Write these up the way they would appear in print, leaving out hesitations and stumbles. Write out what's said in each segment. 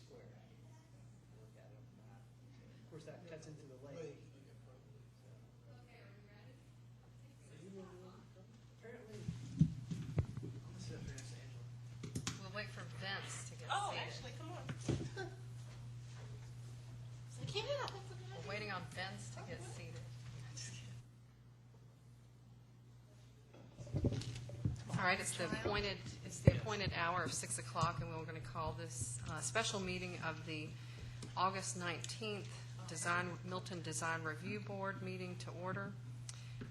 square. Look at it on the map. Of course, that cuts into the lake. Apparently, I'm sit up here and ask Angela. We'll wait for Vince to get Oh, seated. actually, come on. We're waiting on Vince to get seated. All right, it's the appointed hour of 6 o'clock, and we're going to call this special meeting of the August 19th Milton Design Review Board meeting to order.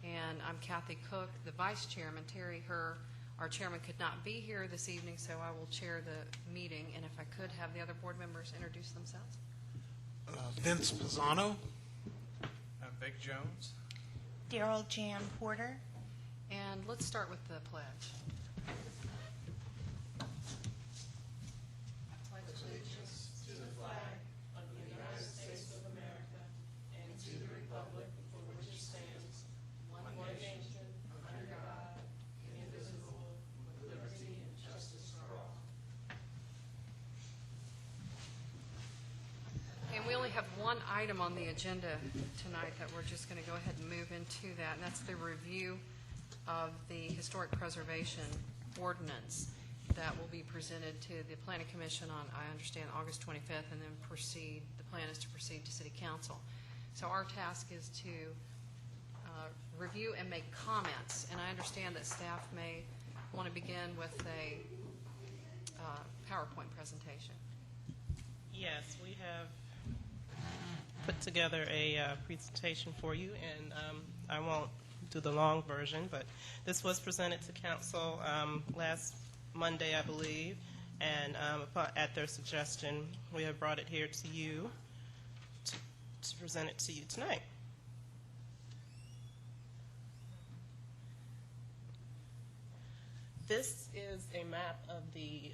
And I'm Kathy Cook, the vice chairman. Terry Herr, our chairman, could not be here this evening, so I will chair the meeting. And if I could have the other board members introduce themselves. Vince Pisano. Vic Jones. Daryl Jan Porter. And let's start with the pledge. I pledge allegiance To the flag of the United States of America and to the republic for which it stands, one nation, under God, indivisible, with liberty and justice for all. And we only have one item on the agenda tonight that we're just going to go ahead and move into that, and that's the review of the Historic Preservation Ordinance that will be presented to the Planning Commission on, I understand, August 25th, and then the plan is to proceed to City Council. So our task is to review and make comments, and I understand that staff may want to begin with a PowerPoint presentation. Yes, we have put together a presentation for you, and I won't do the long version, but this was presented to council last Monday, I believe, and at their suggestion, we have brought it here to you to present it to you tonight. This is a map of the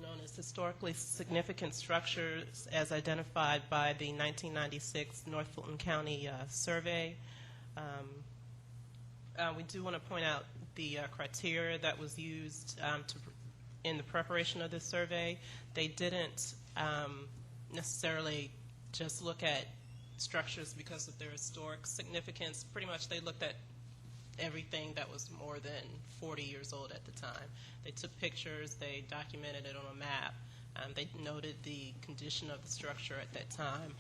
known as historically significant structures as identified by the 1996 North Fulton County survey. We do want to point out the criteria that was used in the preparation of this survey. They didn't necessarily just look at structures because of their historic significance. Pretty much they looked at everything that was more than 40 years old at the time. They took pictures, they documented it on a map, they noted the condition of the structure at that time.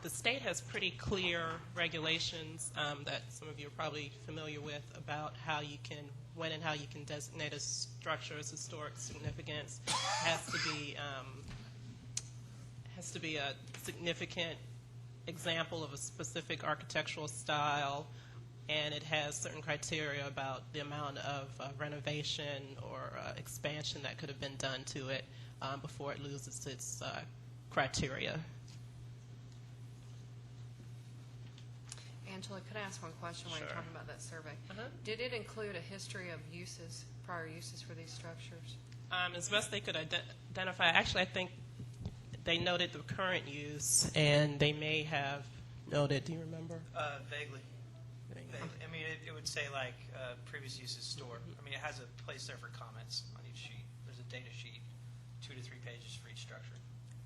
The state has pretty clear regulations that some of you are probably familiar with about how you can, when and how you can designate a structure as historic significance. Has to be a significant example of a specific architectural style, and it has certain criteria about the amount of renovation or expansion that could have been done to it before it loses its criteria. Angela, could I ask one question while Sure. you're talking about that survey? Uh-huh. Did it include a history of uses, prior uses for these structures? As best they could identify, actually I think they noted the current use, and they may have noted, do you remember? Vaguely. I mean, it would say like previous uses stored. I mean, it has a place there for comments on each sheet. There's a data sheet, 2 to 3 pages for each structure.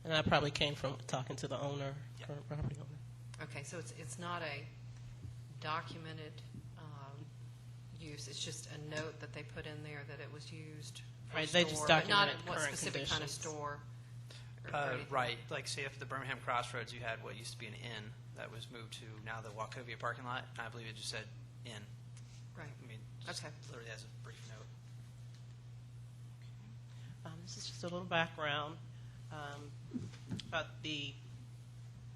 And that probably came from talking to the owner, Yeah. current property owner. Okay, so it's not a documented use. It's just a note that they put in there that it was used for Right, store, they just but not documented what current specific kind of conditions. store. or anything. Right. Like, say, if the Birmingham Crossroads, you had what used to be an inn that was moved to now the Wachovia parking lot, and I believe it just said inn. Right. I mean, just Okay. literally has a brief note. This is just a little background about the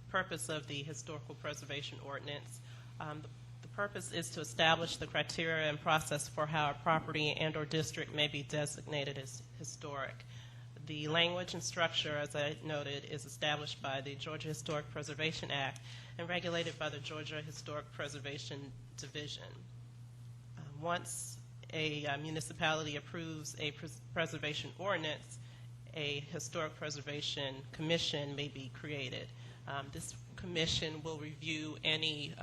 purpose of the Historical Preservation Ordinance. The purpose is to establish the criteria and process for how a property and or district may be designated as historic. The language and structure, as I noted, is established by the Georgia Historic Preservation Act and regulated by the Georgia Historic Preservation Division. Once a municipality approves a preservation ordinance, a Historic Preservation Commission may be created. This commission will review any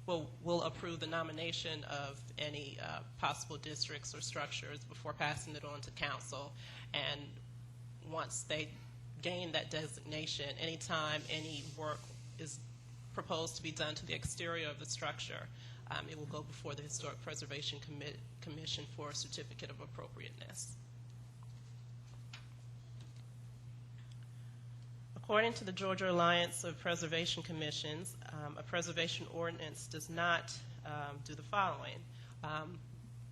we'll approve the nomination of any possible districts or structures before passing it on to council. And once they gain that designation, anytime any work is proposed to be done to the exterior of the structure, it will go before the Historic Preservation Commission for a certificate of appropriateness. According to the Georgia Alliance of Preservation Commissions, a preservation ordinance does not do the following.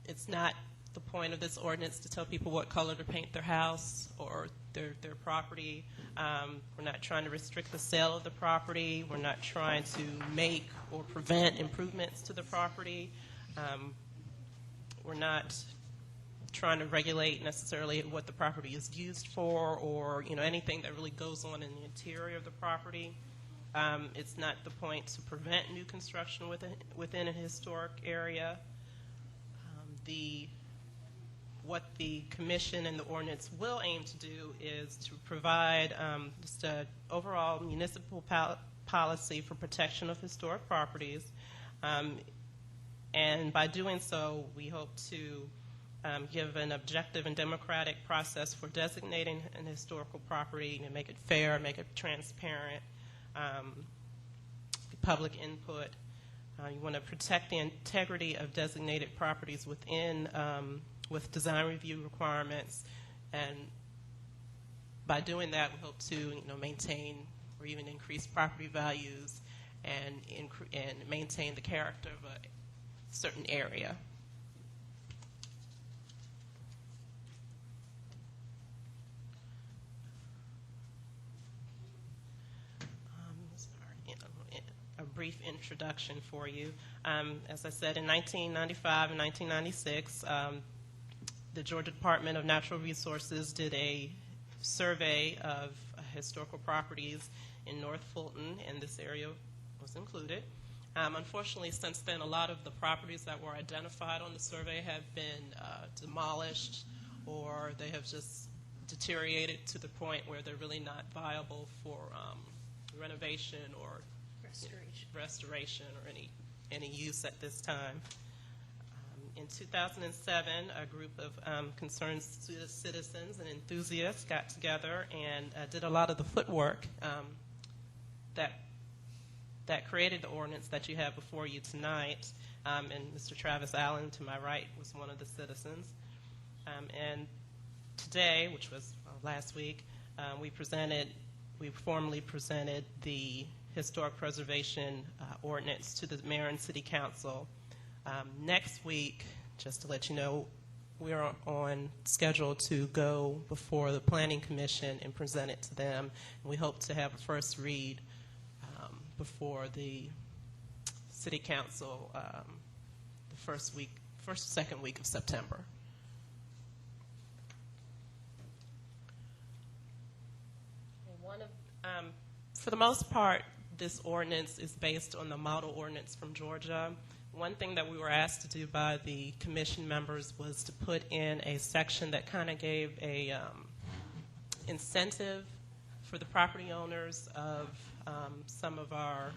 It's not the point of this ordinance to tell people what color to paint their house or their property. We're not trying to restrict the sale of the property. We're not trying to make or prevent improvements to the property. We're not trying to regulate necessarily what the property is used for, or anything that really goes on in the interior of the property. It's not the point to prevent new construction within a historic area. What the commission and the ordinance will aim to do is to provide just an overall municipal policy for protection of historic properties. And by doing so, we hope to give an objective and democratic process for designating an historical property and make it fair, make it transparent, public input. You want to protect the integrity of designated properties within with design review requirements, and by doing that, we hope to maintain or even increase property values and maintain the character of a certain area. A brief introduction for you. As I said, in 1995 and 1996, the Georgia Department of Natural Resources did a survey of historical properties in North Fulton, and this area was included. Unfortunately, since then, a lot of the properties that were identified on the survey have been demolished, or they have just deteriorated to the point where they're really not viable for renovation or restoration or any use at this time. In 2007, a group of concerned citizens and enthusiasts got together and did a lot of the footwork that created the ordinance that you have before you tonight. And Mr. Travis Allen, to my right, was one of the citizens. And today, which was last week, we formally presented the Historic Preservation Ordinance to the Mayor and City Council. Next week, just to let you know, we're on schedule to go before the Planning Commission and present it to them. And we hope to have a first read before the City Council the second week of September. For the most part, this ordinance is based on the model ordinance from Georgia. One thing that we were asked to do by the commission members was to put in a section that kind of gave a incentive for the property owners of some of our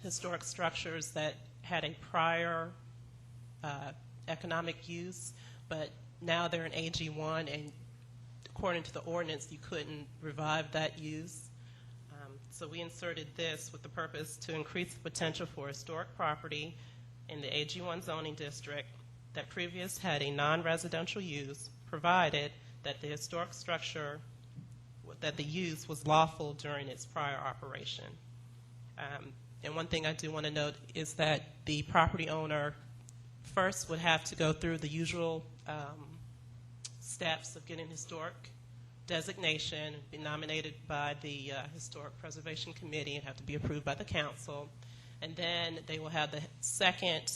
historic structures that had a prior economic use, but now they're in AG1, and according to the ordinance, you couldn't revive that use. So we inserted this with the purpose to increase the potential for historic property in the AG1 zoning district that previously had a non-residential use, provided that the historic structure, that the use was lawful during its prior operation. And one thing I do want to note is that the property owner first would have to go through the usual steps of getting historic designation, be nominated by the Historic Preservation Committee and have to be approved by the council. And then they will have the second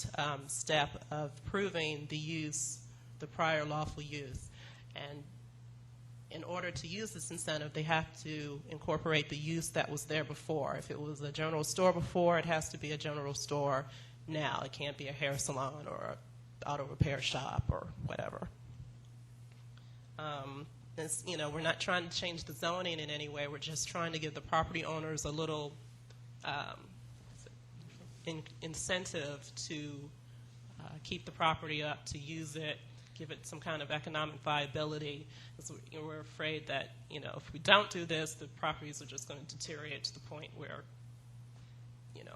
step of proving the use, the prior lawful use. And in order to use this incentive, they have to incorporate the use that was there before. If it was a general store before, it has to be a general store now. It can't be a hair salon or an auto repair shop or whatever. We're not trying to change the zoning in any way. We're just trying to give the property owners a little incentive to keep the property up, to use it, give it some kind of economic viability. So we're afraid that, if we don't do this, the properties are just going to deteriorate to the point where,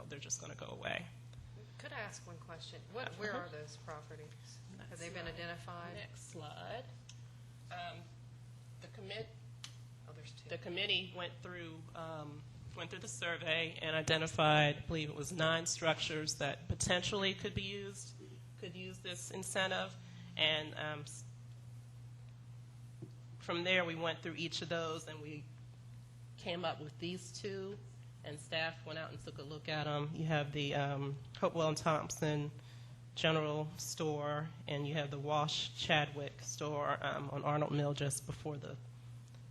they're just going to go away. Could I ask one question? Where are those properties? Have they been identified? Next slide. There's two. The committee went through the survey and identified, I believe it was 9 structures that potentially could use this incentive. And from there, we went through each of those, and we came up with these 2. And staff went out and took a look at them. You have the Hopewell and Thompson General Store, and you have the Wash Chadwick Store on Arnold Mill, just before the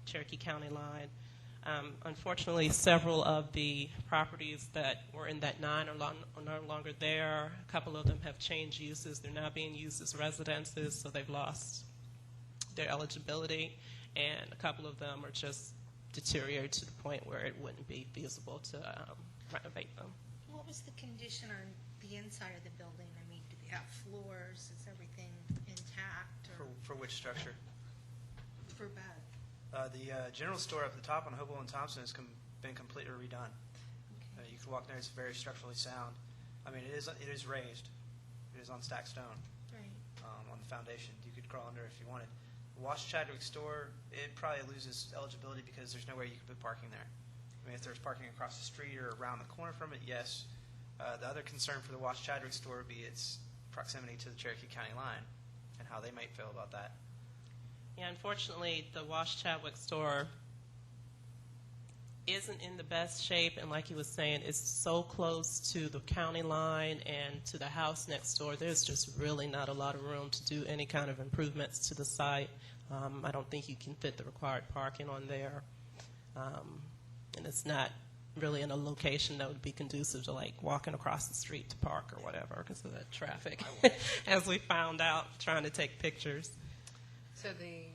Cherokee County line. Unfortunately, several of the properties that were in that 9 are no longer there. A couple of them have changed uses. They're now being used as residences, so they've lost their eligibility. And a couple of them are just deteriorated to the point where it wouldn't be feasible to renovate them. What was the condition on the inside of the building? I mean, do they have floors? Is everything intact? Or For which structure? for both? The general store up at the top on Hopewell and Thompson has been completely redone. Okay. You can walk there; it's very structurally sound. I mean, it is raised. It is on stacked stone Right. on the foundation. You could crawl under if you wanted. The Wash Chadwick store, it probably loses eligibility because there's nowhere you can put parking there. I mean, if there's parking across the street or around the corner from it, yes. The other concern for the Wash Chadwick store would be its proximity to the Cherokee County line and how they might feel about that. Yeah, unfortunately, the Wash Chadwick store isn't in the best shape, and like he was saying, it's so close to the county line and to the house next door. There's just really not a lot of room to do any kind of improvements to the site. I don't think you can fit the required parking on there, and it's not really in a location that would be conducive to like walking across the street to park or whatever because of that traffic, as we found out trying to take pictures. So the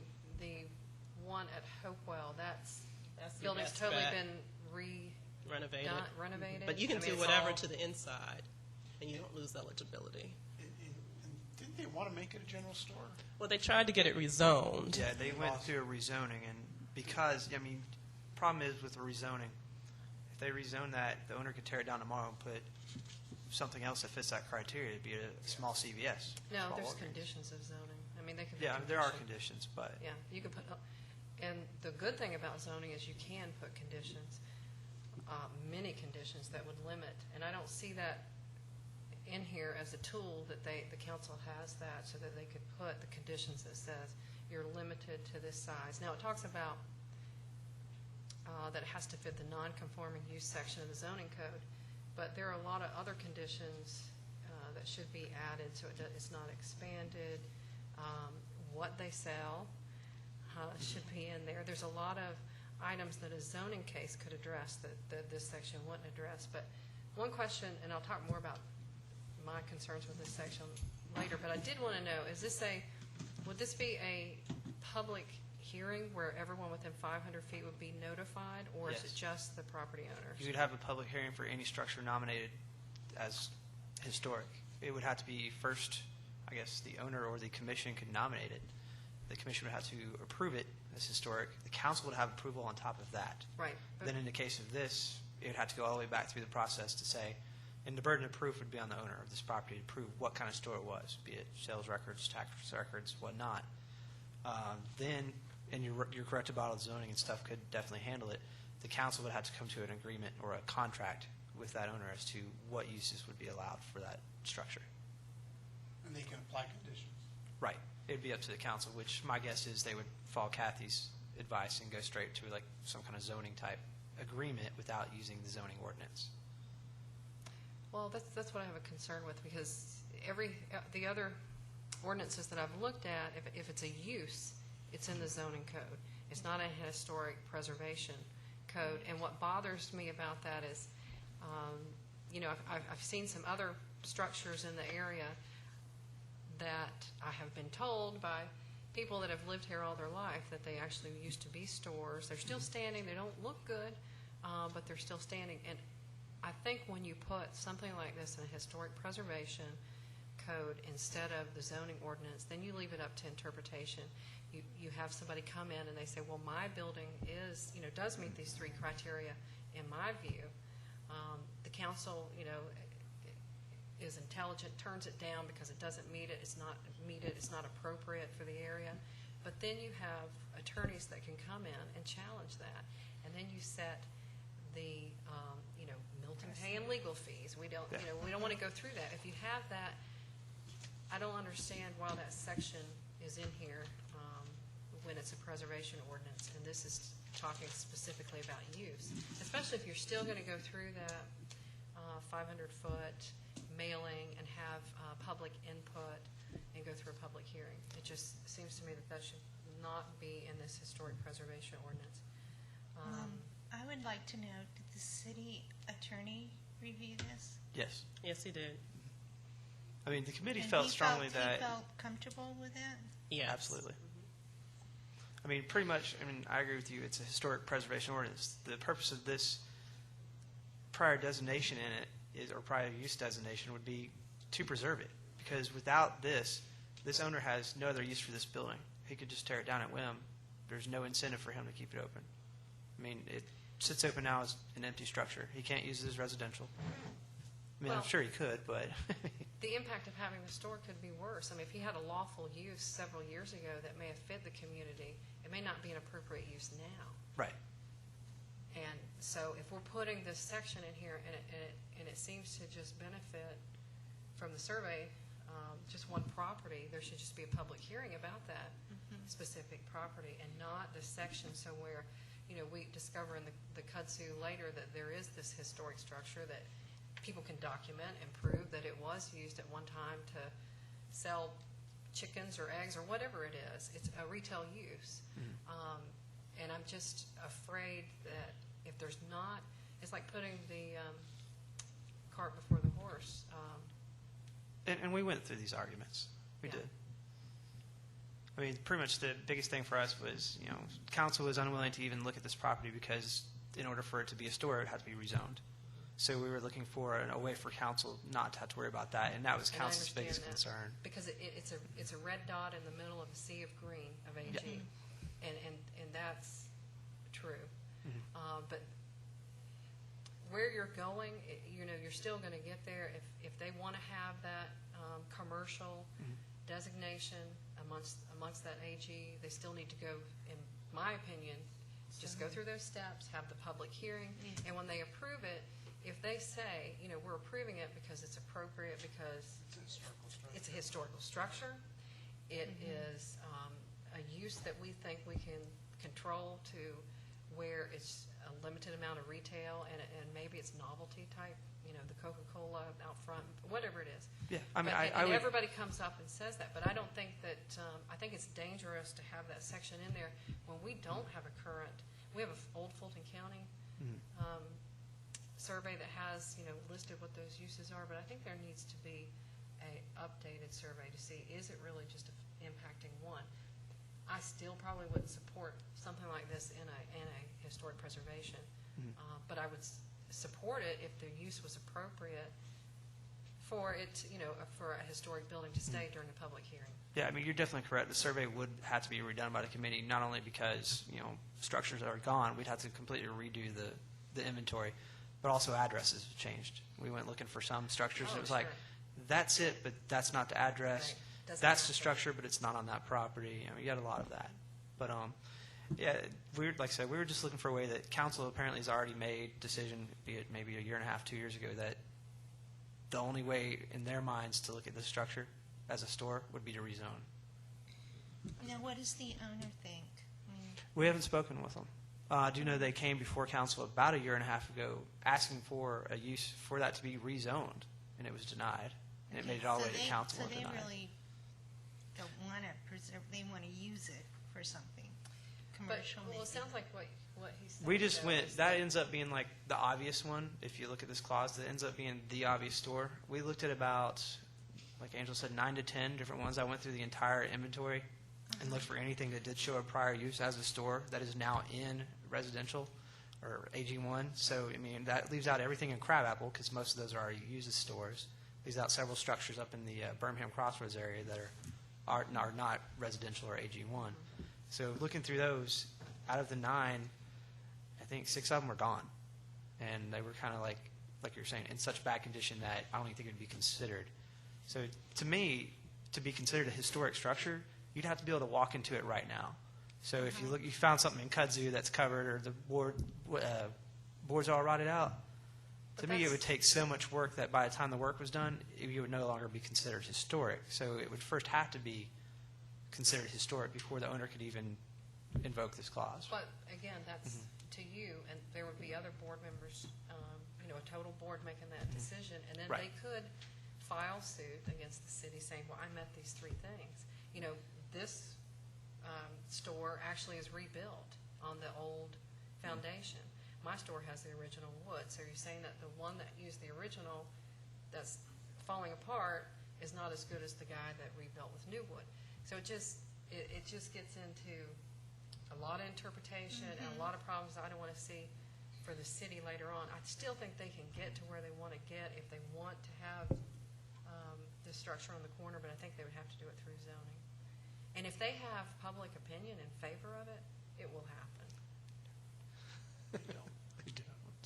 one at Hopewell, that's That's the building's best totally bet. been renovated? But you can I mean, do it's whatever all- to the inside, and you don't lose eligibility. And didn't they want to make it a general store? Well, they tried to get it rezoned. Yeah, they went through a rezoning, and because, I mean, problem is with the rezoning, if they rezone that, the owner could tear it down tomorrow and put something else that fits that criteria. It'd be a small CVS. No, small there's Walgreens. conditions of zoning. I mean, they can. Yeah, put there are conditions. conditions, but Yeah, you can put, and the good thing about zoning is you can put conditions, many conditions that would limit, and I don't see that in here as a tool that the council has that so that they could put the conditions that says you're limited to this size. Now, it talks about that it has to fit the non-conforming use section of the zoning code, but there are a lot of other conditions that should be added so it's not expanded. What they sell should be in there. There's a lot of items that a zoning case could address that this section wouldn't address. But one question, and I'll talk more about my concerns with this section later, but I did want to know, would this be a public hearing where everyone within 500 feet would be notified, or is Yes. it just the property owners? you could have a public hearing for any structure nominated as historic. It would have to be first, I guess, the owner or the commission could nominate it. The commission would have to approve it as historic. The council would have approval on top of that. Right. But Then in the case of this, it would have to go all the way back through the process to say, and the burden of proof would be on the owner of this property to prove what kind of store it was, be it sales records, tax records, whatnot. Then, and you're correct about the zoning and stuff could definitely handle it, the council would have to come to an agreement or a contract with that owner as to what uses would be allowed for that structure. And they can apply conditions. Right. It'd be up to the council, which my guess is they would follow Kathy's advice and go straight to like some kind of zoning type agreement without using the zoning ordinance. Well, that's what I have a concern with, because the other ordinances that I've looked at, if it's a use, it's in the zoning code. It's not a historic preservation code. And what bothers me about that is, I've seen some other structures in the area that I have been told by people that have lived here all their life that they actually used to be stores. They're still standing. They don't look good, but they're still standing. And I think when you put something like this in a historic preservation code instead of the zoning ordinance, then you leave it up to interpretation. You have somebody come in and they say, well, my building is, does meet these 3 criteria in my view. The council, is intelligent, turns it down because it doesn't meet it, it's not appropriate for the area. But then you have attorneys that can come in and challenge that. And then you set the, Milton paying legal fees. We don't, we don't want to go through that. If you have that, I don't understand why that section is in here when it's a preservation ordinance, and this is talking specifically about use, especially if you're still going to go through that 500-foot mailing and have public input and go through a public hearing. It just seems to me that should not be in this historic preservation ordinance. I would like to know, did the city attorney review this? Yes. Yes, he did. I mean, the committee And felt he strongly He that. felt comfortable with that? Yes. Absolutely. I mean, pretty much, I agree with you. It's a historic preservation ordinance. The purpose of this prior designation in it, or prior use designation, would be to preserve it. Because without this owner has no other use for this building. He could just tear it down at whim. There's no incentive for him to keep it open. I mean, it sits open now as an empty structure. He can't use it as residential. I mean, I'm Well- sure he could, but The impact of having the store could be worse. I mean, if he had a lawful use several years ago that may have fit the community, it may not be an appropriate use now. right. And so if we're putting this section in here and it seems to just benefit from the survey, just one property, there should just be a public hearing about that specific property and not this section so where, we discover in the kudzu later that there is this historic structure that people can document and prove that it was used at one time to sell chickens or eggs or whatever it is. It's a retail use. And I'm just afraid that if there's not, it's like putting the cart before the horse. And we went through these arguments. We Yeah. did. I mean, pretty much the biggest thing for us was, council was unwilling to even look at this property because in order for it to be a store, it had to be rezoned. So we were looking for a way for council not to have to worry about that, and that was And I council's biggest understand that, concern. because it's a red dot in the middle of a sea of green of AG, Yeah. and that's true. Mm-hmm. But where you're going, you're still going to get there. If they want to have that commercial designation amongst that AG, they still need to go, in my opinion, just go through those steps, have the public hearing, and when they approve it, if they say, we're approving it because it's appropriate, because it's a historical structure, it is a use that we think we can control to where it's a limited amount of retail and maybe it's novelty type, the Coca-Cola out front, whatever it is. Yeah, I mean, But- I and would. everybody comes up and says that, but I don't think that, I think it's dangerous to have that section in there when we don't have a current, we have an old Fulton County survey that has, listed what those uses are, but I think there needs to be a updated survey to see, is it really just impacting one? I still probably wouldn't support something like this in a historic preservation, but I would support it if the use was appropriate for it, for a historic building to stay during a public hearing. Yeah, I mean, you're definitely correct. The survey would have to be redone by the committee, not only because, structures are gone, we'd have to completely redo the inventory, but also addresses have changed. We went looking for some structures, and it was like, Sure. that's it, but that's not the address. Right. Doesn't That's match the it. structure, but it's not on that property. I mean, you had a lot of that. But, yeah, like I said, we were just looking for a way that council apparently has already made decision, be it maybe a year and a half, 2 years ago, that the only way in their minds to look at this structure as a store would be to rezone. Now, what does the owner think? We haven't spoken with them. I do know they came before council about a year and a half ago asking for a use for that to be rezoned, and it was denied. And it made it all the way to council So and they denied. really don't want to preserve, they want to use it for something But, commercial well, maybe. it sounds like what he said. We just though, went, is that ends up being like the obvious one. If you look at this clause, that ends up being the obvious store. We looked at about, like Angel said, 9 to 10 different ones. I went through the entire inventory and looked for anything that did show a prior use as a store that is now in residential. or AG1. So, I mean, that leaves out everything in Crabapple because most of those are already used as stores. Leaves out several structures up in the Birmingham Crossroads area that are not residential or AG1. So looking through those, out of the 9, I think 6 of them were gone. And they were kind of like you're saying, in such bad condition that I don't even think it would be considered. So to me, to be considered a historic structure, you'd have to be able to walk into it right now. So if you found something in kudzu that's covered or the boards are all rotted out, to me it would take so much work that by the time the work was done, it would no longer be considered historic. So it would first have to be considered historic before the owner could even invoke this clause. But again, that's to you, and there would be other board members, a total board making that decision, and then Right. they could file suit against the city saying, well, I met these 3 things. This store actually is rebuilt on the old foundation. My store has the original wood, so you're saying that the one that used the original that's falling apart is not as good as the guy that rebuilt with new wood. So it just gets into a lot of interpretation and a lot of problems I don't want to see for the city later on. I still think they can get to where they want to get if they want to have this structure on the corner, but I think they would have to do it through zoning. And if they have public opinion in favor of it, it will happen. They don't.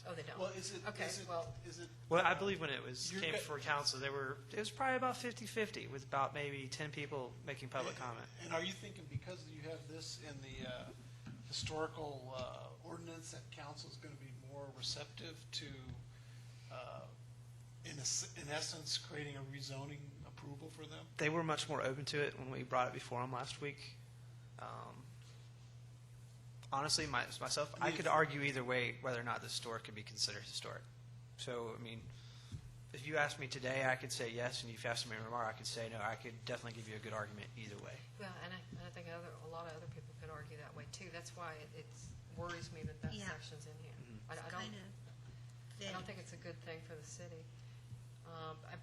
Oh, they don't? Well, is it, Okay, well, Well, I believe when it You're came good. before council, it was probably about 50-50 with about maybe 10 people making public comment. And are you thinking because you have this in the historical ordinance that council is going to be more receptive to, in essence, creating a rezoning approval for them? They were much more open to it when we brought it before them last week. Honestly, myself, I could argue either way whether or not the store could be considered historic. So, I mean, if you asked me today, I could say yes, and if you asked me tomorrow, I could say no. I could definitely give you a good argument either way. well, and I think a lot of other people could argue that way too. That's why it worries me that Yeah. section's in here. I kind don't think it's a good thing for the city.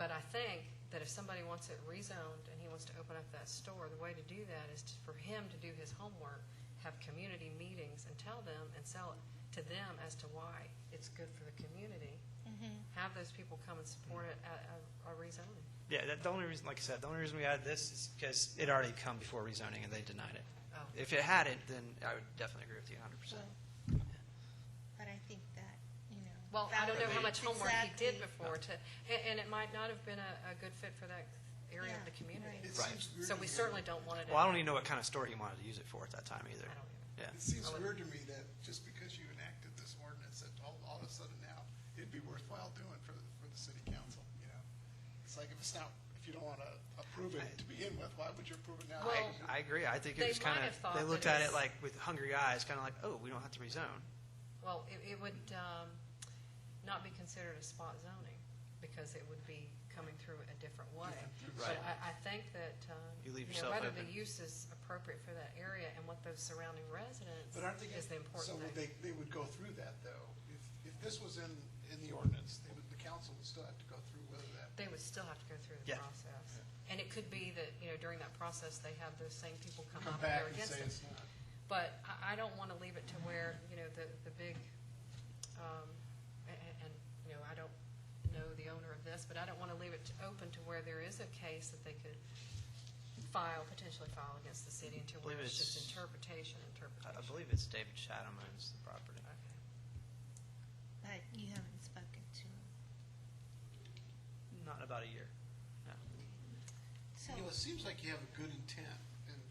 But I think that if somebody wants it rezoned and he wants to open up that store, the way to do that is for him to do his homework, have community meetings and tell them and sell it to them as to why it's good for the community. Have those people come and support it at a rezoning. Yeah, the only reason, like I said, the only reason we added this is because it already come before rezoning and they denied it. Oh. If it hadn't, then I would definitely agree with you 100%. But I think that, Well, I don't know how much homework he did Exactly. before and it might not have been a good fit for that area of the community. It Right. seems weird So to we me certainly don't want it. Well, I don't even know what kind of store he wanted to use it for at that time either. I don't either. Yeah. It seems weird to me that just because you enacted this ordinance, that all of a sudden now it'd be worthwhile doing for the city council. It's like if you don't want to approve it to begin with, why would you approve it now? Well, I agree. I think They it was kind might have thought of, they that looked it at it was- like with hungry eyes, kind of like, oh, we don't have to rezone. Well, it would not be considered a spot zoning because it would be coming through a different way. Right. But I think that, You leave yourself whether open. the use is appropriate for that area and what those surrounding residents But aren't they is the so important would thing. they would go through that though? If this was in the ordinance, the council would still have to go through whether that. They would still have to go through the Yeah. process. And it could be that, during that process, they have those same people come Come up and back they're and against say it. it's not. But I don't want to leave it to where, the big, and I don't know the owner of this, but I don't want to leave it open to where there is a case that they could potentially file against the city until where believe it's just it's- interpretation. I believe it's David Chatham owns the property. Okay. But you haven't spoken to him. Not in about a year. No. So, It seems like you have a good intent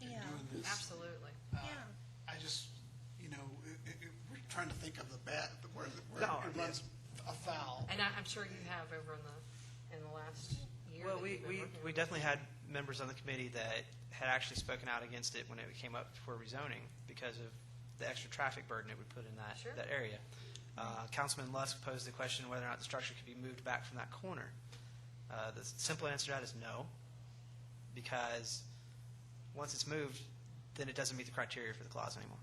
in Yeah. doing this. Absolutely. yeah. I just, we're trying to think of the bad, where No, it runs afoul. And I'm sure you have over in the last year. Well, that we you've been working we on it. definitely had members on the committee that had actually spoken out against it when it came up for rezoning because of the extra traffic burden it would put in that, Sure. that area. Councilman Lusk posed the question whether or not the structure could be moved back from that corner. The simple answer to that is no, because once it's moved, then it doesn't meet the criteria for the clause anymore.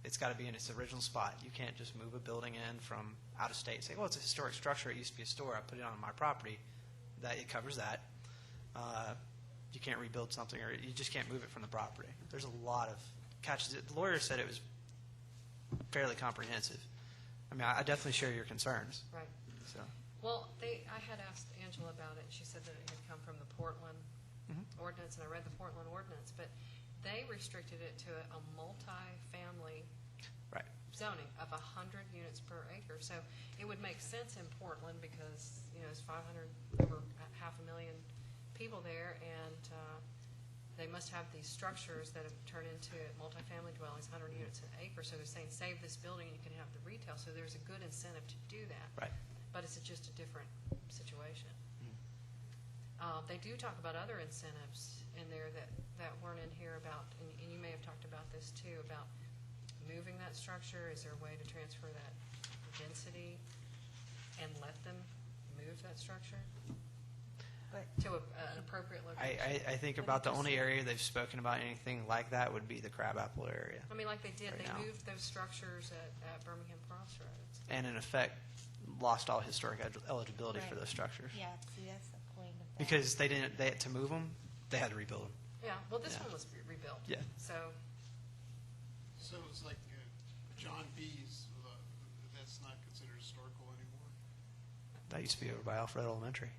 It's got to be in its original spot. You can't just move a building in from out of state and say, well, it's a historic structure. It used to be a store. I put it on my property. That it covers that. You can't rebuild something, or you just can't move it from the property. There's a lot of catches. The lawyer said it was fairly comprehensive. I mean, I definitely share your concerns. Right. So, Well, I had asked Angela about it. She said that it had come from the Portland ordinance, and I read the Portland ordinance, but they restricted it to a multi-family right. zoning of 100 units per acre. So it would make sense in Portland because, it's 500, over 500,000 people there, and they must have these structures that have turned into multifamily dwellings, 100 units an acre. So they're saying, save this building and you can have the retail. So there's a good incentive to do that. Right. But it's just a different situation. They do talk about other incentives in there that weren't in here about, and you may have talked about this too, about moving that structure. Is there a way to transfer that density and let them move that structure to an appropriate location? I think about the only area they've spoken about anything like that would be the Crabapple area. I mean, like they did, Right they now. moved those structures at Birmingham Crossroads. And in effect, lost all historic eligibility for Right. those structures. Yeah, see, that's the point of that. Because they had to move them, they had to rebuild them. Yeah, well, this Yeah. one was rebuilt. Yeah. So, So it's like John B's, that's not considered historical anymore? That used to be over by Alfred Elementary.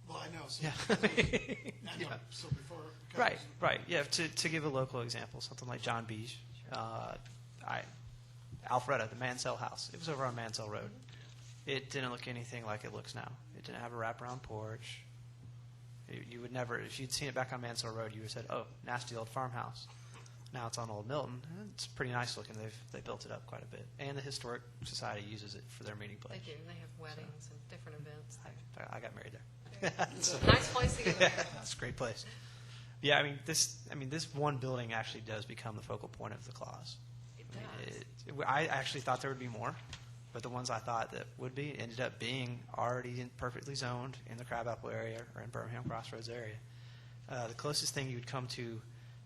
Well, I know. So Yeah. I know. Yeah. So before. Right. Yeah, to give a local example, something like John B's, Alpharetta, the Mansell House. It was over on Mansell Road. It didn't look anything like it looks now. It didn't have a wraparound porch. You would never, if you'd seen it back on Mansell Road, you would have said, "Oh, nasty old farmhouse." Now it's on Old Milton. It's pretty nice looking. They built it up quite a bit, and the Historic Society uses it for their meeting they place. do, and they have weddings and different events there. I got married there. Nice place to get married. It's a great place. Yeah, this one building actually does become the focal point of the clause. It I does. mean, I actually thought there would be more, but the ones I thought that would be ended up being already perfectly zoned in the Crabapple area or in Birmingham Crossroads area. The closest thing you would come to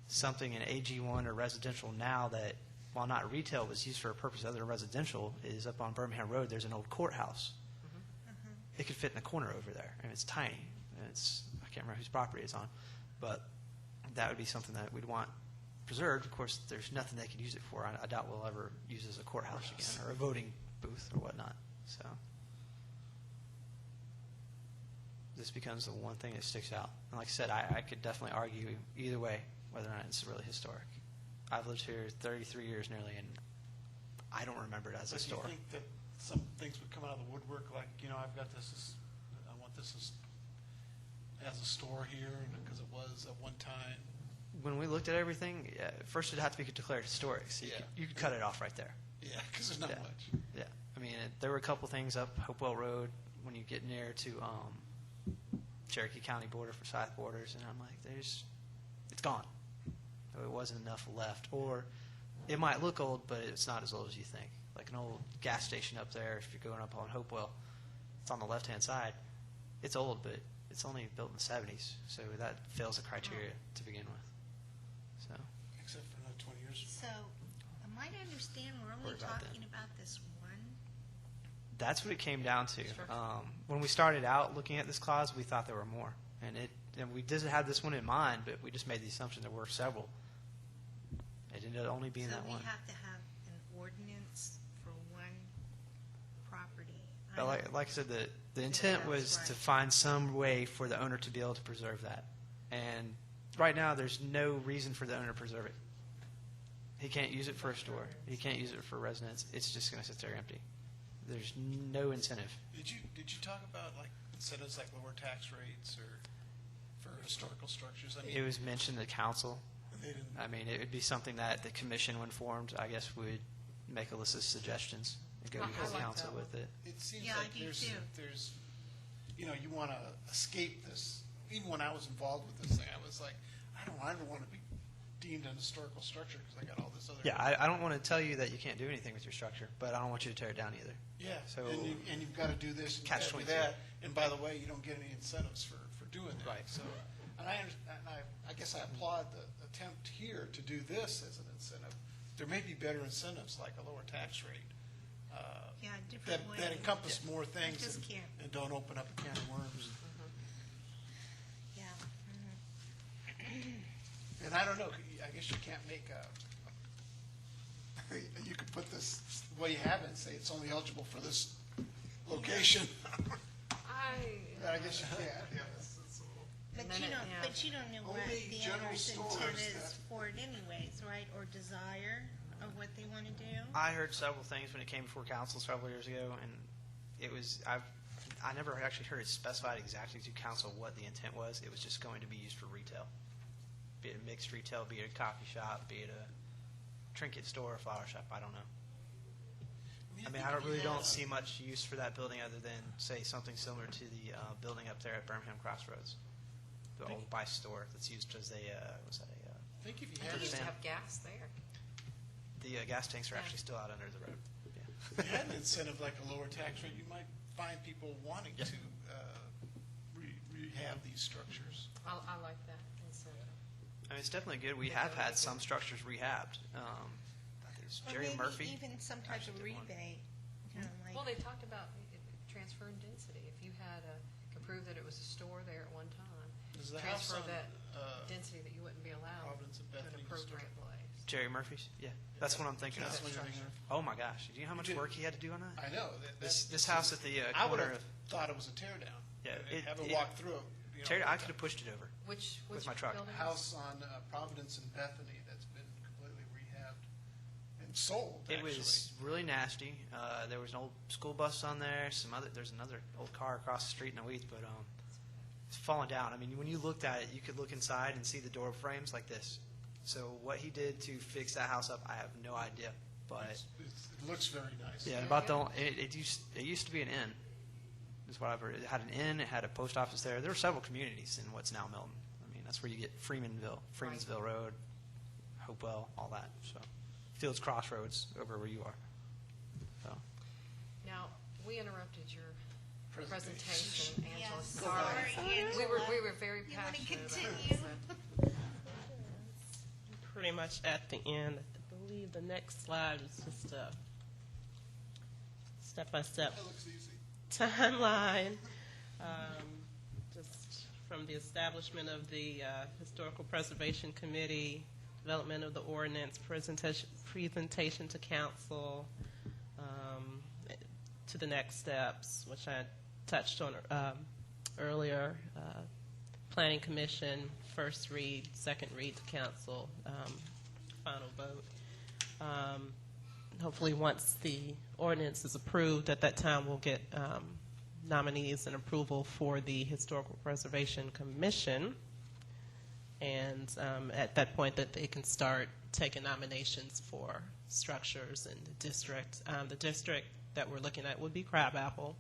something in AG1 or residential now that, while not retail, was used for a purpose other than residential, is up on Birmingham Road. There's an old courthouse. It could fit in the corner over there, and it's tiny. And I can't remember whose property it's on, but that would be something that we'd want preserved. Of course, there's nothing they could use it for. I doubt we'll ever use it as a courthouse again or a voting booth or whatnot. So this becomes the one thing that sticks out. And like I said, I could definitely argue either way whether or not it's really historic. I've lived here 33 years nearly, and I don't remember it as a But do store. you think that some things would come out of the woodwork, like, I've got this, I want this as a store here, because it was at one time. When we looked at everything, first it'd have to be declared historic. So Yeah. you could cut it off right there. Yeah, because there's not Yeah. much. Yeah, I mean, there were a couple things up Hopewell Road when you get near to Cherokee County border for South borders, and I'm like, it's gone. There wasn't enough left, or it might look old, but it's not as old as you think. Like an old gas station up there, if you're going up on Hopewell, it's on the left-hand side. It's old, but it's only built in the 70s, so that fails the criteria to begin with. So. Except for another 20 years. So, am I to understand we're only Worry about that. talking about this one? That's what it came down to. Sure. When we started out looking at this clause, we thought there were more, and we did have this one in mind, but we just made the assumption there were several. It ended up only being So that we one. have to have an ordinance for one property. But like I said, the intent was to find some way for the owner to be able to preserve that, and right now there's no reason for the owner to preserve it. He can't use it for a store. He can't use it for residence. It's just going to sit there empty. There's no incentive. Did you talk about like incentives like lower tax rates or for historical structures? I mean, It was mentioned at council. they didn't. I mean, it would be something that the commission, when formed, I guess would make a list of suggestions and go I before the like council that with it. It seems Yeah, I like do too. there's, you want to escape this. Even when I was involved with this thing, I was like, I don't want to be deemed an historical structure because I got all this other. Yeah, I don't want to tell you that you can't do anything with your structure, but I don't want you to tear it down either. Yeah, So- and you've got to do this and you've got to do Catch-22. that. And by the way, you don't get any incentives for doing that. Right. So, and I guess I applaud the attempt here to do this as an incentive. There may be better incentives like a lower tax rate. Yeah, a different way. That encompass more things just and, can't. and don't open up a can of worms. Yeah. And I don't know, I guess you can't make You could put this, the way you have it, and say it's only eligible for this location. I guess you can, yeah. That's a little. But And then you it- don't, yeah. but you don't know what Only the general owner's stores intent is that- for it anyways, right? Or desire of what they want to do? I heard several things when it came before council several years ago, and it was I never actually heard it specified exactly to council what the intent was. It was just going to be used for retail, be it a mixed retail, be it a coffee shop, be it a trinket store, a flower shop. I don't know. I mean, I don't see much use for that building other than, say, something similar to the building up there at Birmingham Crossroads, the old Bice store that's used as a I think if you They had used to it, have gas there. the gas tanks are Yeah. actually still out under the road. Yeah. if you had an incentive like a lower tax rate, you might find people wanting Yeah. to rehab these structures. I like that incentive. I mean, it's definitely good. We have had some structures rehabbed. I think it's Or Jerry maybe Murphy. even some type of actually did one. rebate, you know, like. Well, they talked about transfer and density. If you had could prove that it was a store there at one time, Is the house transfer on, that density that you wouldn't be allowed Providence and to an Bethany appropriate place. Jerry Murphy's? Yeah. That's what I'm thinking of. That's what you're thinking of? Oh, my gosh. Do you know how much Did- work he had to do on that? I know. This house at the I would corner have of... thought it was a tear down. Yeah, And having it- walked through it. You know, Terry, I could have pushed it over. Which With my truck. building? house on Providence and Bethany that's been completely rehabbed and sold, It actually. was really nasty. There was an old school bus on there. There's another old car across the street in the weeds, but it's fallen down. I mean, when you looked at it, you could look inside and see the door frames like this. So what he did to fix that house up, I have no idea. But It looks very nice. yeah, about it used to be an inn. Is what I've heard. It had an inn. It had a post office there. There were several communities in what's now Milton. I mean, that's where you get Freemansville Road, Hopewell, all that. So Fields Crossroads over where you are. So Now, we interrupted your Presentation. presentation, Angela. Yes, Sorry. sorry, We were very You wanna passionate about continue? it. Pretty much at the end. I believe the next slide is just a step-by-step That looks easy. timeline, just from the establishment of the Historical Preservation Committee, development of the ordinance, presentation to council, to the next steps, which I touched on earlier, Planning Commission, first read, second read to council, final vote. Hopefully, once the ordinance is approved, at that time we'll get nominees and approval for the Historical Preservation Commission. And at that point, that they can start taking nominations for structures in the district. The district that we're looking at would be Crabapple,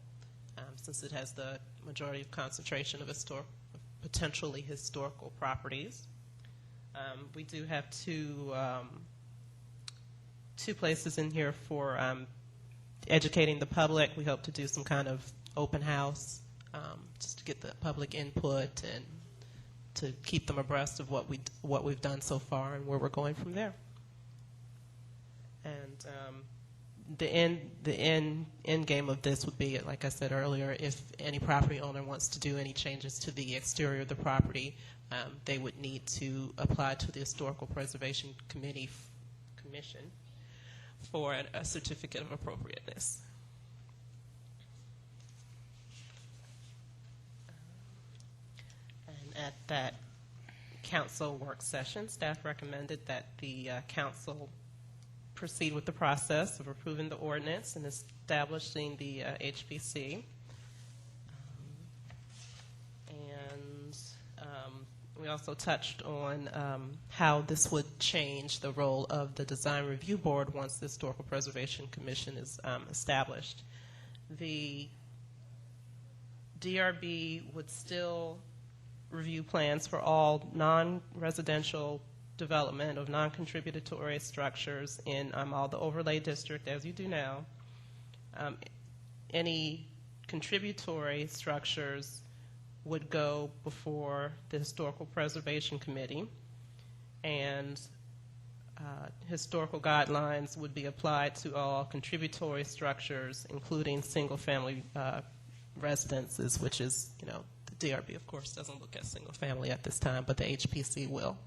since it has the majority of concentration of potentially historical properties. We do have two places in here for educating the public. We hope to do some kind of open house just to get the public input and to keep them abreast of what we've done so far and where we're going from there. And the end game of this would be, like I said earlier, if any property owner wants to do any changes to the exterior of the property, they would need to apply to the Historical Preservation Commission for a certificate of appropriateness. And at that council work session, staff recommended that the council proceed with the process of approving the ordinance and establishing the HPC. We also touched on how this would change the role of the Design Review Board once the Historical Preservation Commission is established. The DRB would still review plans for all non-residential development of non-contributory structures in all the overlay district, as you do now. Any contributory structures would go before the Historical Preservation Committee, and historical guidelines would be applied to all contributory structures, including single-family residences, which is, the DRB, of course, doesn't look at single-family at this time, but the HPC will.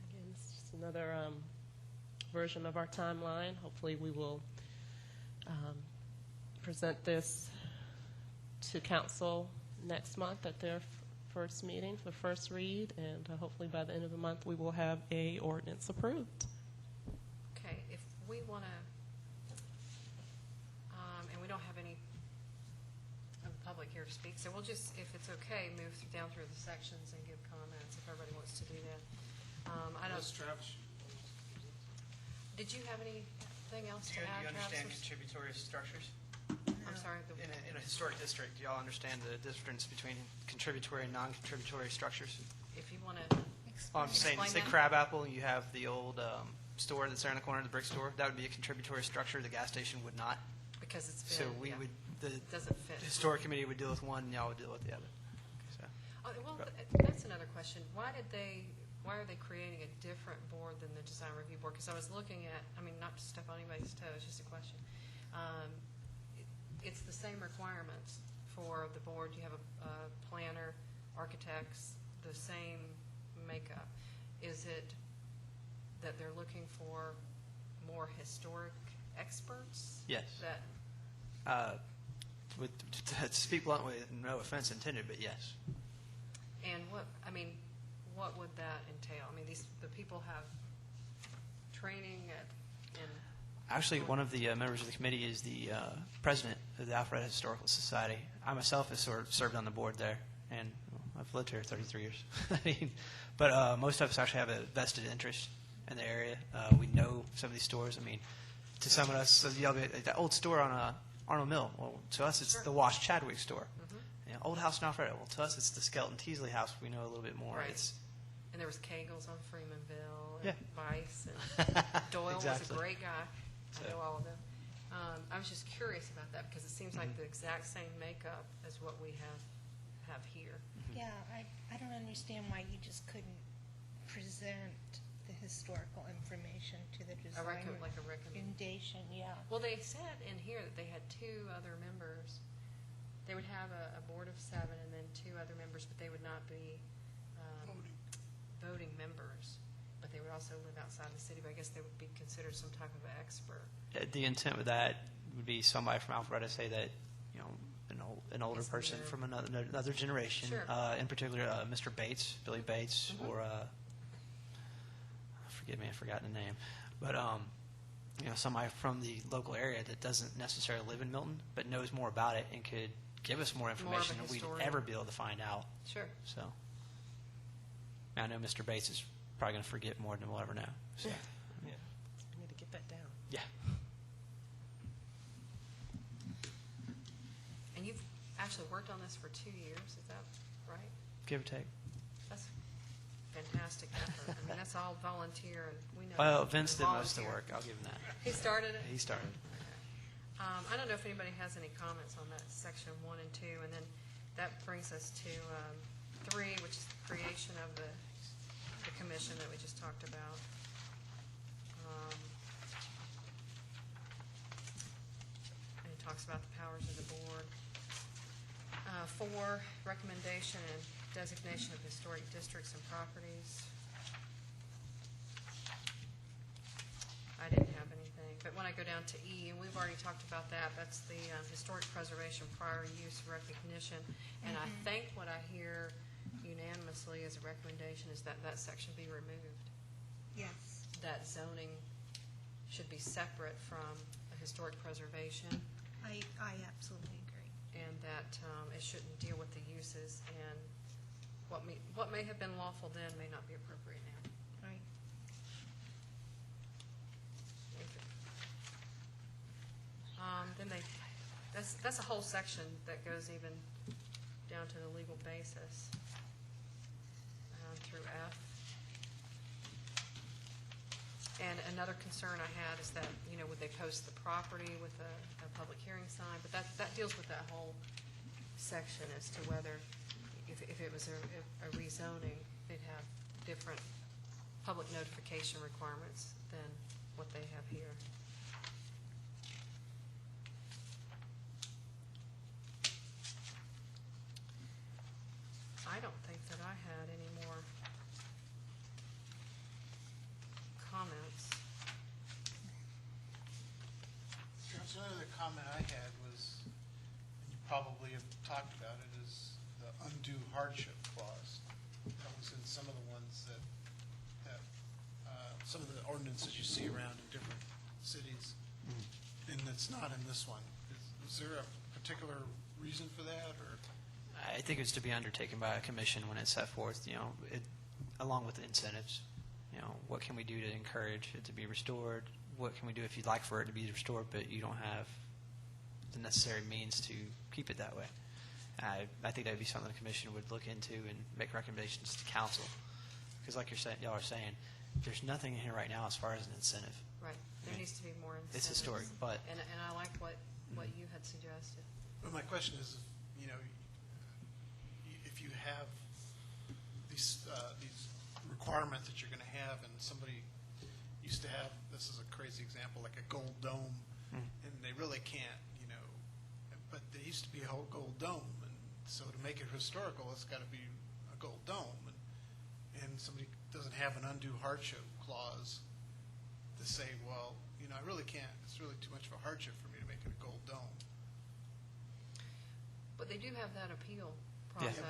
Again, another version of our timeline. Hopefully we will present this to council next month at their first meeting for first read, and hopefully by the end of the month we will have a ordinance approved. Okay, if we want to, and we don't have any of the public here to speak, so we'll just, if it's okay, move down through the sections and give comments if everybody wants to do that. I don't. Travis, Did you have anything else Do to add, you understand Travis? contributory structures? I'm sorry. In a historic district, do y'all understand the difference between contributory and non-contributory structures? If you want to, Oh, I'm just saying, Explain say that. Crabapple, you have the old store that's there in the corner, the brick store. That would be a contributory structure. The gas station would not. because it's So been, we yeah, would, the doesn't fit. historic committee would deal with one, and y'all would deal with the other. So, Oh, well, Right. that's another question. Why are they creating a different board than the design review board? Because I was looking at, I mean, not to step on anybody's toes, just a question. It's the same requirements for the board. You have a planner, architects, the same makeup. Is it that they're looking for more historic experts? yes. That, To speak bluntly, no offense intended, but yes. and what would that entail? I mean, the people have training in Actually, one of the members of the committee is the president of the Alpharetta Historical Society. I myself have sort of served on the board there, and I've lived here 33 years. I mean, but most of us actually have a vested interest in the area. We know some of these stores. I mean, to some of us, so the old store on Arnold Mill. Well, to us, it's Sure. the Wash Chadwick store. Mhm. Yeah, old house in Alpharetta. Well, to us, it's the Skelton Teasley house. We know a little bit more. Right. It's And there was Kegels on Freemanville, and Yeah. Vice, and Doyle was a Exactly. great guy. I So- know all of them. I was just curious about that because it seems like Mhm. the exact same makeup as what we have here. Yeah, I don't understand why you just couldn't present the historical information to the design Like a recommendation. recommendation, yeah. Well, they said in here that they had 2 other members. They would have a board of 7 and then 2 other members, but they would not be voting members. But they would also live outside the city. But I guess they would be considered some type of expert. The intent with that would be somebody from Alpharetta, say that, you know, an older Is person there- from another generation, Sure. in particular Mr. Bates, Billy Bates, Mhm. or forgive me, I've forgotten the name, but you know, somebody from the local area that doesn't necessarily live in Milton, but knows more about it and could give us more of a information than we'd historian. ever be able to find out. Sure. So, I know Mr. Bates is probably going to forget more than we'll ever know. So, Yeah. We need to get that down. yeah. And you've actually worked on this for 2 years, is that right? Give or take. That's fantastic effort. I mean, that's all volunteer, and we know. Well, Vince did most of the volunteer. work. I'll give him that. He started it? He started. I don't know if anybody has any comments on that section 1 and 2, and then that brings us to 3, which is the creation of the commission that we just talked about. And it talks about the powers of the board. 4, recommendation and designation of historic districts and properties. I didn't have anything, but when I go down to E, and we've already talked about that, that's the historic preservation prior use recognition. And I think what I hear unanimously as a recommendation is that that section be removed. Yes. That zoning should be separate from a historic preservation, I absolutely agree. and that it shouldn't deal with the uses, and what may have been lawful then may not be appropriate now. Right. Then that's a whole section that goes even down to the legal basis through F. And another concern I had is that, would they post the property with a public hearing sign? But that deals with that whole section as to whether, if it was a rezoning, they'd have different public notification requirements than what they have here. I don't think that I had any more comment I had was, and you probably have talked about it, is the undue hardship clause. That was in some of the ones that some of the ordinances you see around in different cities, and it's not in this one. Is there a particular reason for that, or? I think it's to be undertaken by a commission when it's set forth, along with the incentives. What can we do to encourage it to be restored? What can we do if you'd like for it to be restored, but you don't have the necessary means to keep it that way? I think that would be something the commission would look into and make recommendations to council. Because like y'all are saying, there's nothing in here right now as far as an incentive. Right. There needs to be more incentives. It's historic, but And I like what you had suggested. But my question is, if you have these requirements that you're going to have, and somebody used to have, this is a crazy example, like a gold dome, and they really can't, but there used to be a whole gold dome, and so to make it historical, it's got to be a gold dome, and somebody doesn't have an undue hardship clause to say, well, I really can't, it's really too much of a hardship for me to make it a gold dome. But they do have that appeal Yeah. process.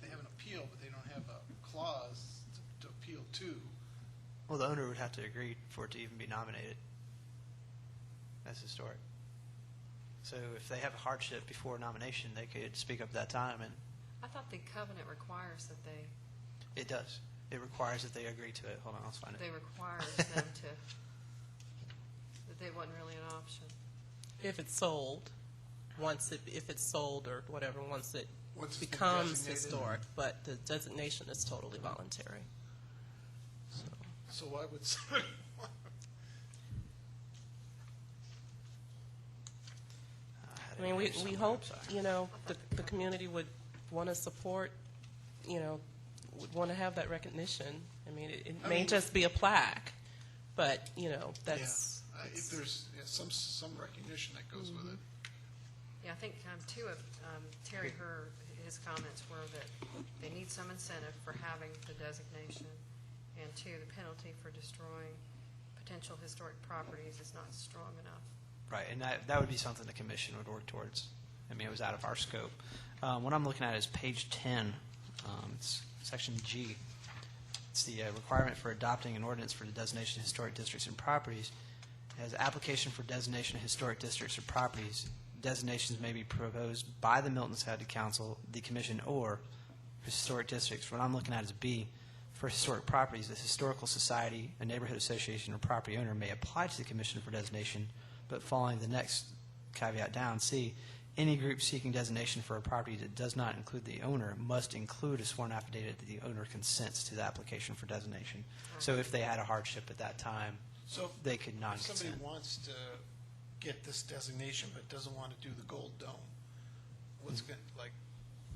They have an appeal, but they don't have a clause to appeal to. well, the owner would have to agree for it to even be nominated as historic. So if they have a hardship before nomination, they could speak up at that time, and I thought the covenant requires that it does. It requires that they agree to it. Hold on, I'll find it. they requires them to, that they wasn't really an option. If it's sold, if it's sold or whatever, once it Once it's been becomes designated. historic, but the designation is totally voluntary. So why would somebody want I mean, we Somewhere, hope, I'm sorry. the community would want to support, would want to have that recognition. I mean, it may just be a plaque, but, that's. if there's some recognition that goes with it. Yeah, I think two of Terry, his comments were that they need some incentive for having the designation, and two, the penalty for destroying potential historic properties is not strong enough. Right, and that would be something the commission would work towards. I mean, it was out of our scope. What I'm looking at is page 10, it's section G. It's the requirement for adopting an ordinance for the designation of historic districts and properties. It has application for designation of historic districts or properties. Designations may be proposed by the Milton County Council, the commission, or historic districts. What I'm looking at is B. For historic properties, the historical society, a neighborhood association, or property owner may apply to the commission for designation, but following the next caveat down, C, any group seeking designation for a property that does not include the owner must include a sworn affidavit that the owner consents to the application for designation. So if they had a hardship at that time, So they could if non-consent. somebody wants to get this designation but doesn't want to do the gold dome, what's going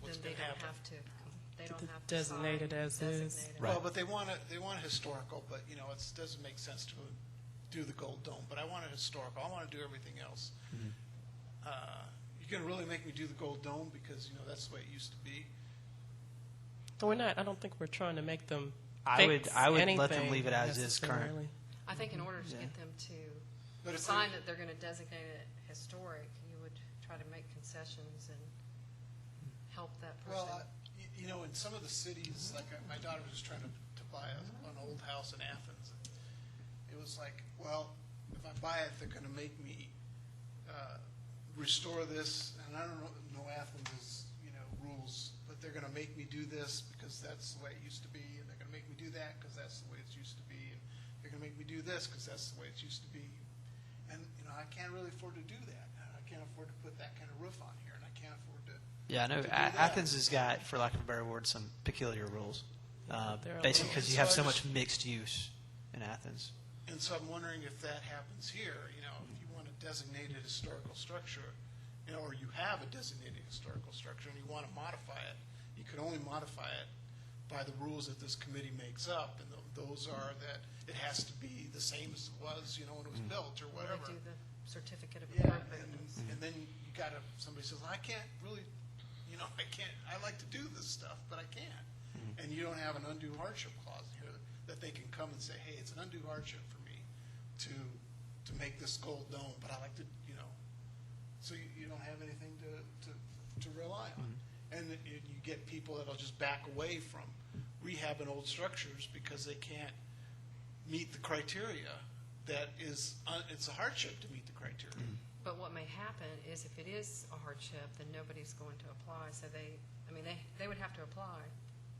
Then to they don't happen? have to, they don't have to Designate sign, it as is. designate it. Right. Well, but they want historical, but it doesn't make sense to do the gold dome. But I want it historical. I want to do everything else. You're going to really make me do the gold dome because that's the way it used to be. So we're not, I don't think we're trying to make them I would fix let them anything leave it as is current. necessarily. I think in order to Yeah. get them to But if sign that they're going to designate it historic, you would try to make concessions and help that person. Well, in some of the cities, like my daughter was trying to buy an old house in Athens. It was like, well, if I buy it, they're going to make me restore this, and I don't know Athens' rules, but they're going to make me do this because that's the way it used to be, and they're going to make me do that because that's the way it used to be, and they're going to make me do this because that's the way it used to be. And I can't really afford to do that. I can't afford to put that kind of roof on here, and I can't afford to. Yeah, I know to do that. Athens has got, for lack of a better word, some peculiar rules. They're a Basically, little- because you have so much mixed use in Athens. And so I'm wondering if that happens here, if you want a designated historical structure, or you have a designated historical structure and you want to modify it, you can only modify it by the rules that this committee makes up, and those are that it has to be the same as it was, when it was built or Or whatever. they do the certificate of Yeah, appropriateness. and then you got to, somebody says, I can't really, I can't, I like to do this stuff, but I can't. And you don't have an undue hardship clause here that they can come and say, hey, it's an undue hardship for me to to make this gold dome, but I like to, so you don't have anything to rely on. And you get people that'll just back away from rehabbing old structures because they can't meet the criteria. That is, it's a hardship to meet the criteria. But what may happen is if it is a hardship, then nobody's going to apply. So they would have to apply,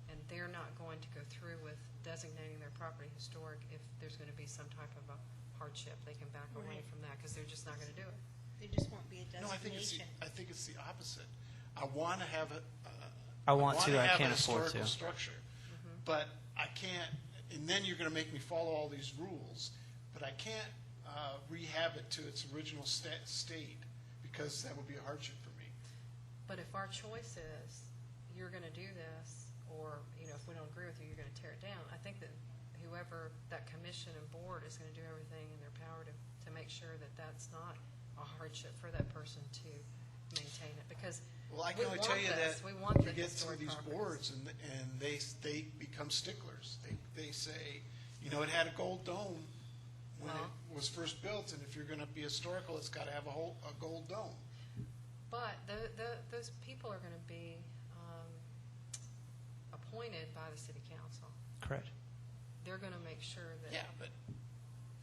and they're not going to go through with designating their property historic if there's going to be some type of a hardship. They can back away Right. from that because they're just not going to do it. There just won't be a No, I think designation. it's the opposite. I want to have a. I want to, I have can't a afford historical to. structure, but I can't. And then you're going to make me follow all these rules, but I can't rehab it to its original state because that would be a hardship for me. But if our choice is you're going to do this, or if we don't agree with you, you're going to tear it down, I think that whoever that commission and board is going to do everything in their power to make sure that that's not a hardship for that person to maintain it. Because Well, I we can only want tell you this. that We want you the get through historic these properties. boards and they become sticklers. They say, it had a gold dome when Well- it was first built, and if you're going to be historical, it's got to have a gold dome. But those people are going to be appointed by the city council. Correct. They're going to make sure that, Yeah, but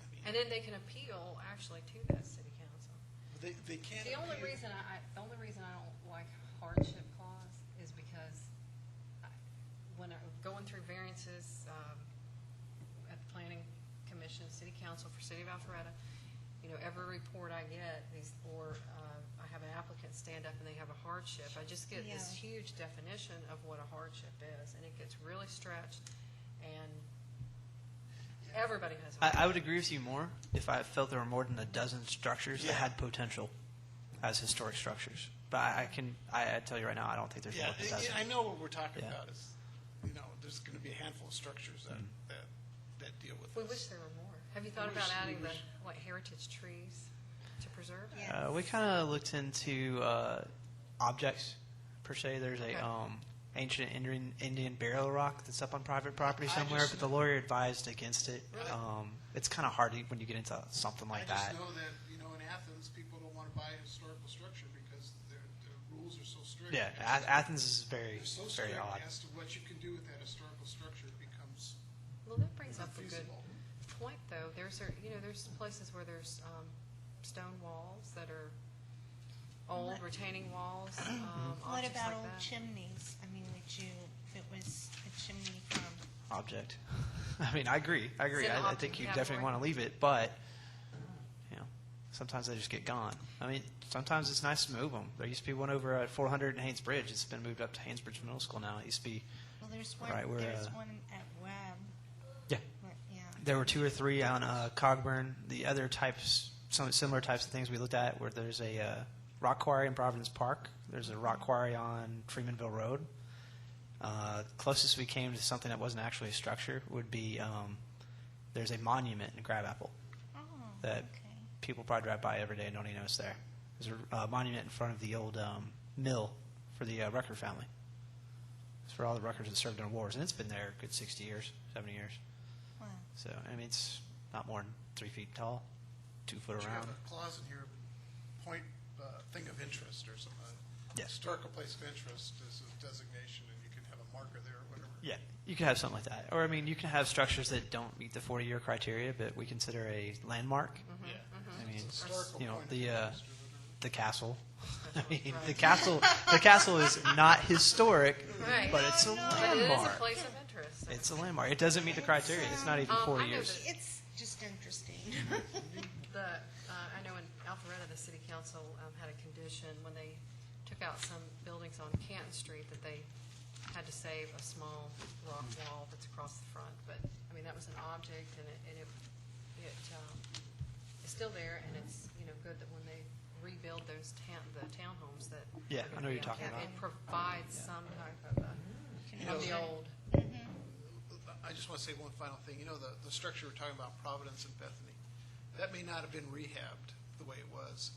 I mean, and then they can appeal actually to that city council. they can't. The only appeal. reason I don't like hardship clause is because when I'm going through variances at the planning commission, city council for city of Alpharetta, every report I get, or I have an applicant stand up and they have a hardship, I just get this Yeah. huge definition of what a hardship is, and it gets really stretched, and everybody has a hardship. I would agree with you more if I felt there were more than a dozen structures that Yeah. had potential as historic structures. But I tell you right now, I don't think there's Yeah, more than a dozen. I know what we're talking Yeah. about is, there's going to be a handful of structures that deal with We this. wish there were more. Have you thought We about wish- adding we the wish- heritage trees to preserve? Yeah. We kind of looked into objects per se. There's Okay. a ancient Indian burial rock that's up on private property I somewhere, just- but the lawyer advised against it. Really? It's kind of hard when you get into something like I that. just know that, in Athens, people don't want to buy a historical structure because their rules are so strict. Yeah, Athens is very, They're so very strict odd. as to what you can do with that historical structure becomes Well, that brings up a good unfeasible. point, though. There's places where there's stone walls that are old, retaining walls, What objects about like old that. chimneys? I mean, if it was a chimney from, Object. I mean, I agree. Is it an I object think you category? definitely want to leave it, but sometimes they just get gone. I mean, sometimes it's nice to move them. There used to be one over at 400 in Haynes Bridge. It's been moved up to Haynes Bridge Middle School now. It used to be, well, there's one, Right, where, there's one at Webb. yeah. But, yeah. There were 2 or 3 on Cogburn. The other types, some similar types of things we looked at, where there's a rock quarry in Providence Park. There's a rock quarry on Freemanville Road. Closest we came to something that wasn't actually a structure would be there's a monument in Crabapple Oh, that okay. people probably drive by every day and don't even know it's there. There's a monument in front of the old mill for the Rucker family. It's for all the Ruckers that served in wars, and it's been there a good 60 years, 70 years. Wow. So, I mean, it's not more than 3 feet tall, 2 foot But you have around. a clause in here, thing of interest or something. Yes. Historical place of interest is a designation, and you can have a marker there or whatever. Yeah, you could have something like that. Or, I mean, you can have structures that don't meet the 40-year criteria, but we consider a landmark. Yeah. I mean, It's a historical point of the interest or whatever. the castle. I mean, Right. the castle is not historic, Right. but it's a But it is a landmark. place of interest. so- It's a landmark. It doesn't meet the criteria. It's not even I 40 know years. that- It's just interesting. I know in Alpharetta, the city council had a condition when they took out some buildings on Canton Street that they had to save a small rock wall that's across the front. But, I mean, that was an object, and it is still there, and it's, good that when they rebuild those the townhomes that. Yeah, are I know gonna you're be on talking Canton, about. It provides some type of the old. I just want to say one final thing. The structure we're talking about, Providence and Bethany, that may not have been rehabbed the way it was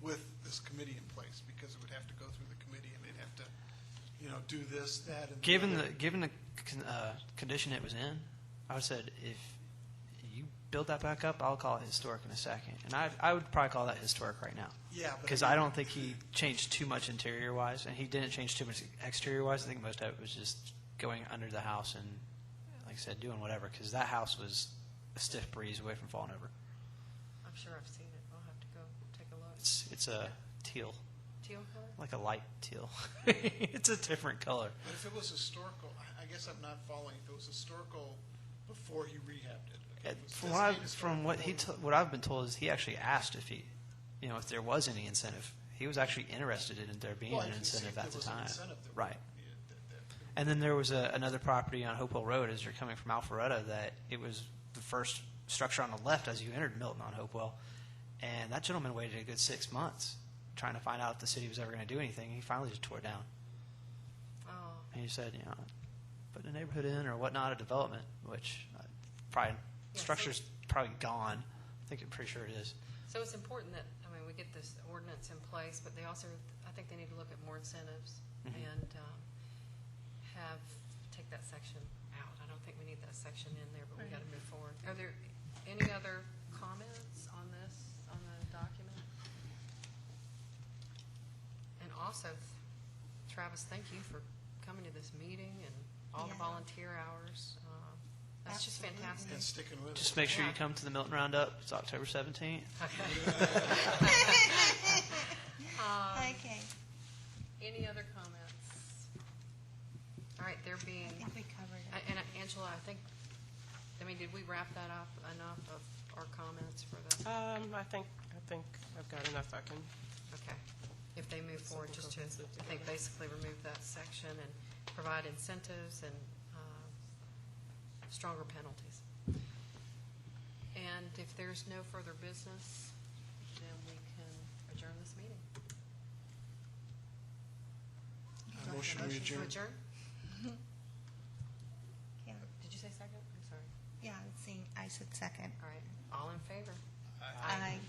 with this committee in place, because it would have to go through the committee, and they'd have to, do this, that, and Given other. the condition it was in, I would have said if you build that back up, I'll call it historic in a second. And I would probably call that historic right now. Yeah, but Because I don't think he changed too much interior-wise, and he didn't change too much exterior-wise. I think most of it was just going under the house and, like I said, doing whatever, because that house was a stiff breeze away from falling over. I'm sure I've seen it. I'll have to go take a look. It's a teal, Teal color? like a light teal. It's a different color. But if it was historical, I guess I'm not following. If it was historical before he rehabbed it. Okay, if it was From what designated historical what I've been told is he actually asked if if there was any incentive. He was actually interested in there being Well, I an can see incentive if at the there was an time. incentive that would Right. be And then there was another property on Hopewell Road as you're coming from Alpharetta that it was the first structure on the left as you entered Milton on Hopewell. And that gentleman waited a good 6 months trying to find out if the city was ever going to do anything. He finally just tore it down. Oh, And he said, put a neighborhood in or whatnot, a development, which probably, Yeah, structure's probably gone. I'm pretty sure it is. so it's important that, we get this ordinance in place, but they also, I think they need to look at more incentives Mhm. and take that section out. I don't think we need that section in there, but we Right. got to move forward. Are there any other comments on this, on the document? And also, Travis, thank you for coming to this meeting and all the Yeah. volunteer hours. That's just Absolutely. fantastic. and sticking with Just it. make sure you Yeah. come to the Milton Roundup. It's October 17th. Okay, Any other comments? All right, there I being, think we covered it. and Angela, did we wrap that up enough of our comments for the, I think I've got enough I can. okay. If they move forward, just to, Something I think, basically remove that section and provide incentives and stronger penalties. And if there's no further business, then we can adjourn this meeting. Motion we To adjourn. adjourn? Yeah, Did you say second? I'm sorry. yeah, I said second. All right, all in favor? Aye.